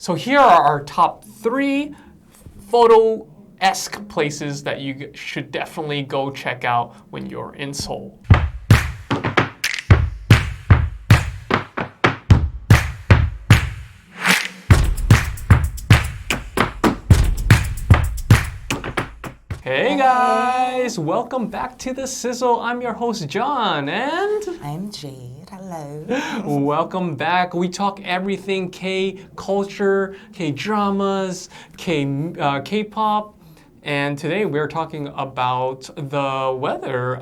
So here are our top 3 photo-esque places that you should definitely go check out when you're in Seoul. Hey guys, welcome back to the Sizzle. I'm your host John and I'm Jade. Hello. Welcome back. We talk everything K-culture, K-dramas, K-pop, and today we're talking about the weather.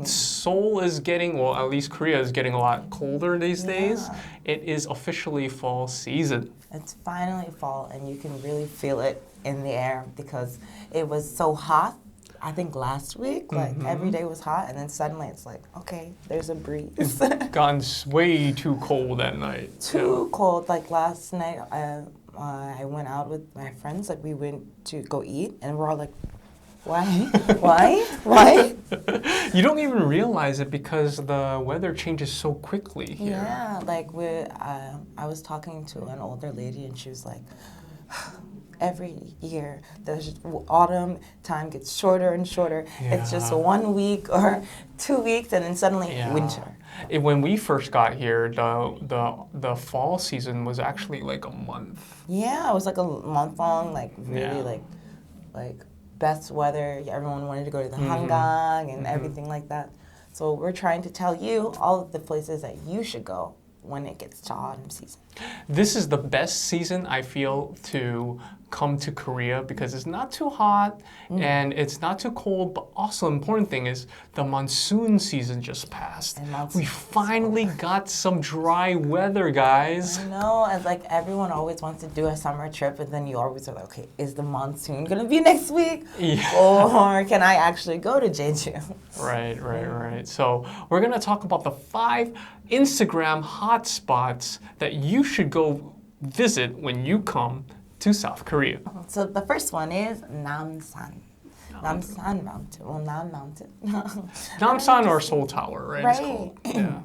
Seoul is getting, well, at least Korea is getting a lot colder these days. It is officially fall season. It's finally fall, and you can really feel it in the air because it was so hot. I think last week, like every day was hot, and then suddenly it's like, okay, there's a breeze. Gone way too cold at night. Too cold. Like last night, I went out with my friends. Like we went to go eat, and we're all like, why? Why? You don't even realize it because the weather changes so quickly here. Yeah, like I was talking to an older lady, and she was like, every year, the autumn time gets shorter and shorter. Yeah. It's just 1 week or 2 weeks, and then suddenly winter. When we first got here, the fall season was actually like a month. Yeah, it was like a month long, like really like best weather. Everyone wanted to go to the hangang and everything like that. So we're trying to tell you all of the places that you should go when it gets to autumn season. This is the best season, I feel, to come to Korea because it's not too hot and it's not too cold, but also important thing is the monsoon season just passed. We finally got some dry weather, guys. I know, and like everyone always wants to do a summer trip, and then you always are like, okay, is the monsoon gonna be next week? Yeah. Or can I actually go to Jeju? Right. So we're gonna talk about the 5 Instagram hotspots that you should go visit when you come to South Korea. So the first one is Namsan. Namsan Mountain. Well, Nam Mountain. Namsan or Seoul Tower, right? It's called. Yeah.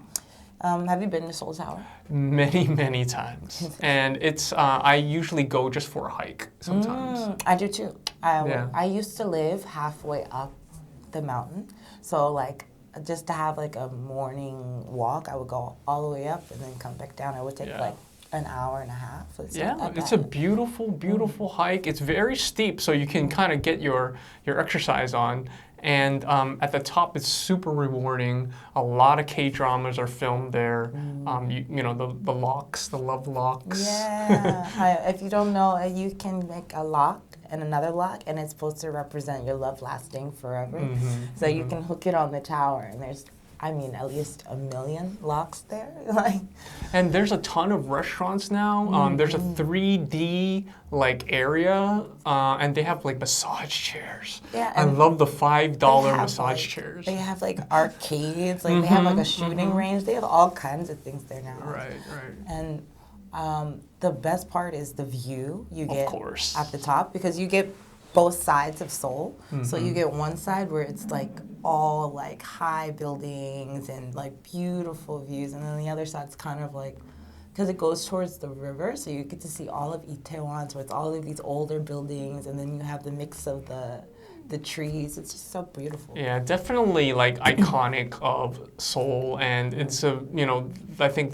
Have you been to Seoul Tower? Many times. And it's, I usually go just for a hike sometimes. I do too. I used to live halfway up the mountain. So like, just to have like a morning walk, I would go all the way up and then come back down. I would take like an hour and a half. It's a beautiful hike. It's very steep, so you can kind of get your exercise on. And at the top, it's super rewarding. A lot of K-dramas are filmed there. You know, the locks, the love locks. Yeah. If you don't know, you can make a lock and another lock, and it's supposed to represent your love lasting forever. So you can hook it on the tower, and there's, I mean, at least 1 million locks there. And there's a ton of restaurants now. There's a 3D like area, and they have like massage chairs. Yeah, I love the $5 massage chairs. They have like arcades, like they have like a shooting range. They have all kinds of things there now. Right. And the best part is the view you get at the top, because you get both sides of Seoul. So you get one side where it's like all like high buildings and like beautiful views, and then the other side's kind of like, because it goes towards the river, so you get to see all of Itaewon, so it's all of these older buildings, and then you have the mix of the trees. It's just so beautiful. Yeah, definitely like iconic of Seoul, and it's a, you know, I think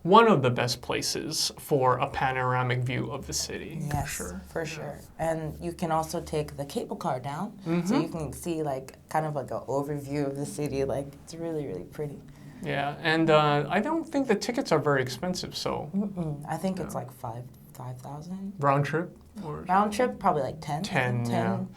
one of the best places for a panoramic view of the city. Yes, for sure. And you can also take the cable car down, so you can see like kind of like an overview of the city. Like it's really pretty. Yeah, and I don't think the tickets are very expensive, so. I think it's like 5,000. Round trip? Round trip, probably like 10. 10,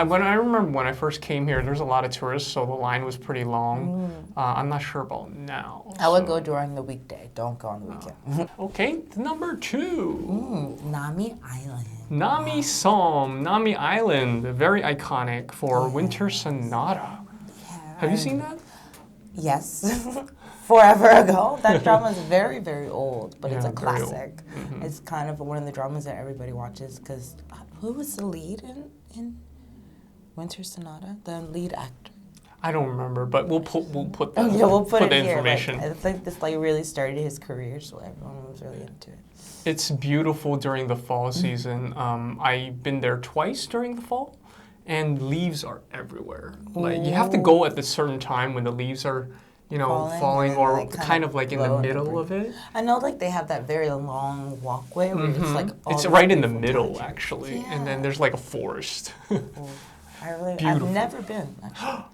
when I remember when I first came here, there's a lot of tourists, so the line was pretty long. I'm not sure about now. I would go during the weekday. Don't go on the weekend. Okay, number 2. Nami Island. Nami Island, very iconic for Winter Sonata. Have you seen that? Yes. Forever ago. That drama is very old, but it's a classic. It's kind of one of the dramas that everybody watches, because who was the lead in Winter Sonata? The lead actor? I don't remember, but we'll put the, we'll put it the here. information. Like, I think this like really started his career, so everyone was really into it. It's beautiful during the fall season. I've been there twice during the fall, and leaves are everywhere. Like you have to go at a certain time when the leaves are, falling or like, kind of like in the middle of it. I know, like they have that very long walkway where it's like it's right in the middle actually, and then there's like a forest. I've never been actually.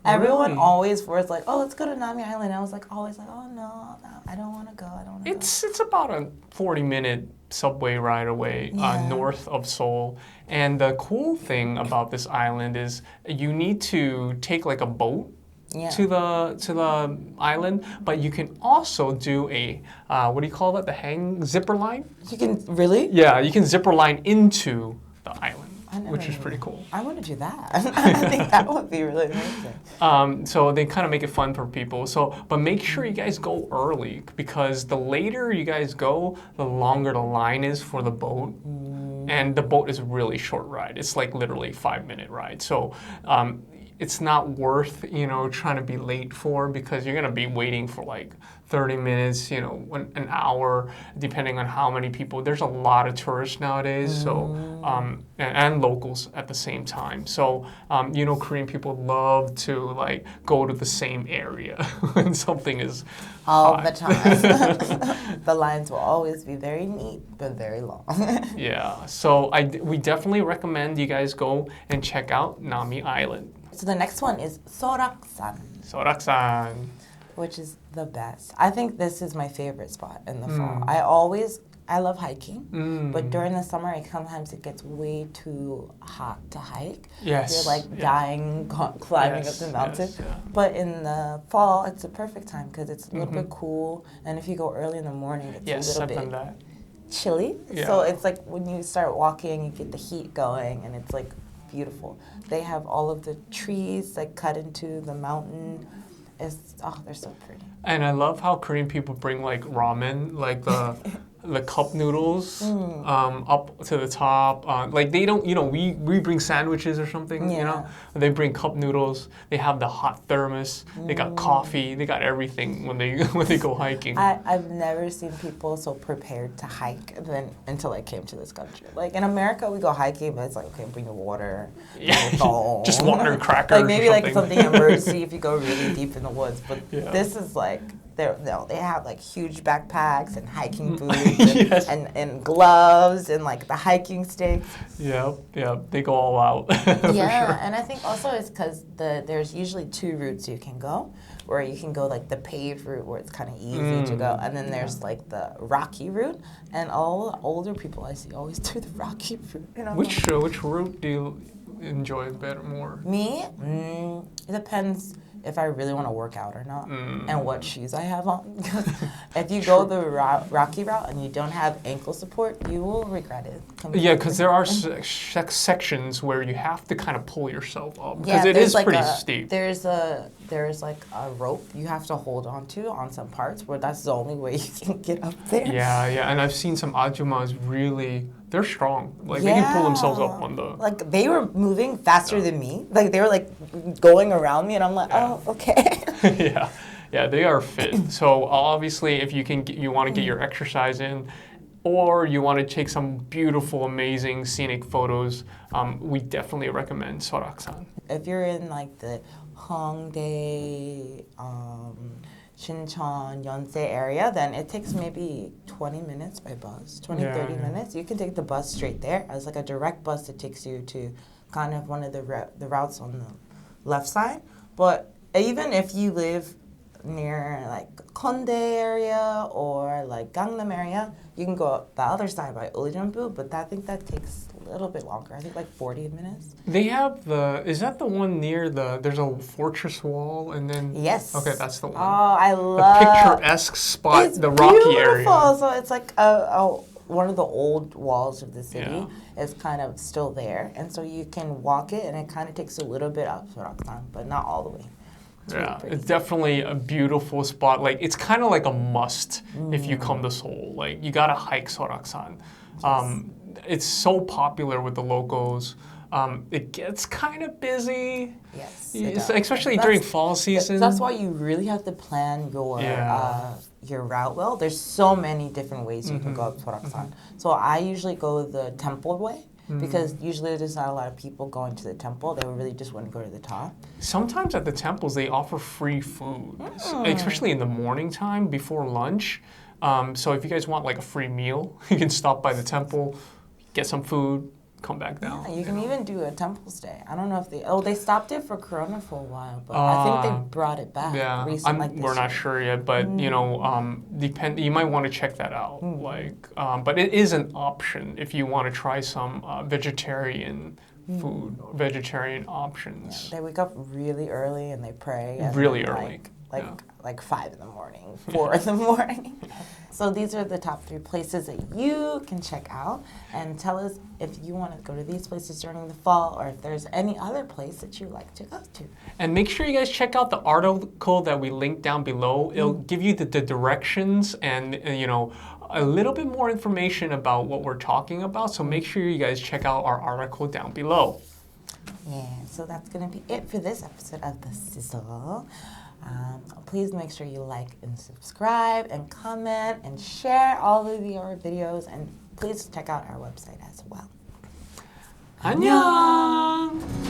Everyone always was like, oh, let's go to Nami Island. I was like, always like, oh no, I don't want to go. I don't want to go. It's about a 40-minute subway ride away north of Seoul. And the cool thing about this island is you need to take like a boat to the island, but you can also do a what do you call that? The zipper line? You can really? Yeah, you can zipper line into the island. Which is pretty cool. I want to do that. I think that would be really amazing. So they kind of make it fun for people. But make sure you guys go early because the later you guys go, the longer the line is for the boat. And the boat is a really short ride. It's like literally 5-minute ride. So it's not worth, trying to be late for because you're going to be waiting for like 30 minutes, an hour, depending on how many people. There's a lot of tourists nowadays, so and locals at the same time. So, Korean people love to like go to the same area when something is all the time. The lines will always be very neat but very long. Yeah, so we definitely recommend you guys go and check out Nami Island. So the next one is Soraksan. Soraksan. Which is the best. I think this is my favorite spot in the fall. I love hiking, but during the summer, sometimes it gets way too hot to hike. Yes. You're like dying, climbing up the mountain. Yes, yeah. But in the fall, it's a perfect time because it's a little bit cool. And if you go early in the morning, it's a little bit chilly. Yeah. So it's like when you start walking, you get the heat going, and it's like beautiful. They have all of the trees like cut into the mountain. They're so pretty. And I love how Korean people bring like ramen, like the cup noodles up to the top. Like they don't, we bring sandwiches or something, They bring cup noodles. They have the hot thermos. They got coffee. They got everything when they go hiking. I've never seen people so prepared to hike until I came to this country. Like in America, we go hiking, but it's like, okay, bring your water. Just water and crackers. Like maybe like something emergency if you go really deep in the woods. But this is like, they have like huge backpacks and hiking boots and gloves and like the hiking sticks. Yeah, they go all out. Yeah, and I think also it's because there's usually 2 routes you can go, where you can go like the paved route where it's kind of easy to go, and then there's like the rocky route, and all the older people I see always do the rocky route. Which route do you enjoy better more? Me? It depends if I really want to work out or not, and what shoes I have on. If you go the rocky route and you don't have ankle support, you will regret it completely. Yeah, because there are sections where you have to kind of pull yourself up because it is pretty steep. There's like a rope you have to hold onto on some parts where that's the only way you can get up there. Yeah, and I've seen some ajumas they're strong. Like they can pull themselves up on the. Like they were moving faster than me. Like they were like going around me, and I'm like, oh, okay. Yeah, they are fit. So obviously, if you want to get your exercise in, or you want to take some beautiful, amazing scenic photos, we definitely recommend Soraksan. If you're in like the Hongdae, Shincheon, Yonsei area, then it takes maybe 20 minutes by bus, 30 minutes. You can take the bus straight there. It's like a direct bus that takes you to kind of one of the routes on the left side. But even if you live near like Kondae area or like Gangnam area, you can go up the other side by Uljunbu, but I think that takes a little bit longer. I think like 40 minutes. They have is that the one near there's a fortress wall and then... Yes. Okay, that's the one. Oh, I love... The picturesque spot, the rocky beautiful. area. So it's like one of the old walls of the city is kind of still there. And so you can walk it and it kind of takes a little bit up Soraksan, but not all the way. It's definitely a beautiful spot. Like it's kind of like a must if you come to Seoul. Like you gotta hike Soraksan. It's so popular with the locals. it gets kind of busy. Yes, especially during fall season. That's why you really have to plan your route well. There's so many different ways you can go up Toraksan. So I usually go the temple way. Because usually there's not a lot of people going to the temple. They really just want to go to the top. Sometimes at the temples, they offer free food, especially in the morning time before lunch. So if you guys want like a free meal, you can stop by the temple, get some food, come back down. Yeah, you can even do a temple stay. I don't know if they stopped it for Corona for a while, but I think they brought it back recently. We're not sure yet, but you know, you might want to check that out. But it is an option if you want to try some vegetarian food, vegetarian options. Yeah, they wake up really early and they pray. And really early. Like 5 in the morning, 4 in the morning. So these are the top 3 places that you can check out. And tell us if you want to go to these places during the fall or if there's any other place that you like to go to. And make sure you guys check out the article that we linked down below. It'll give you the directions and you know, a little bit more information about what we're talking about. So make sure you guys check out our article down below. Yeah, so that's going to be it for this episode of The Sizzle. Please make sure you like and subscribe and comment and share all of our videos, and please check out our website as well. 안녕!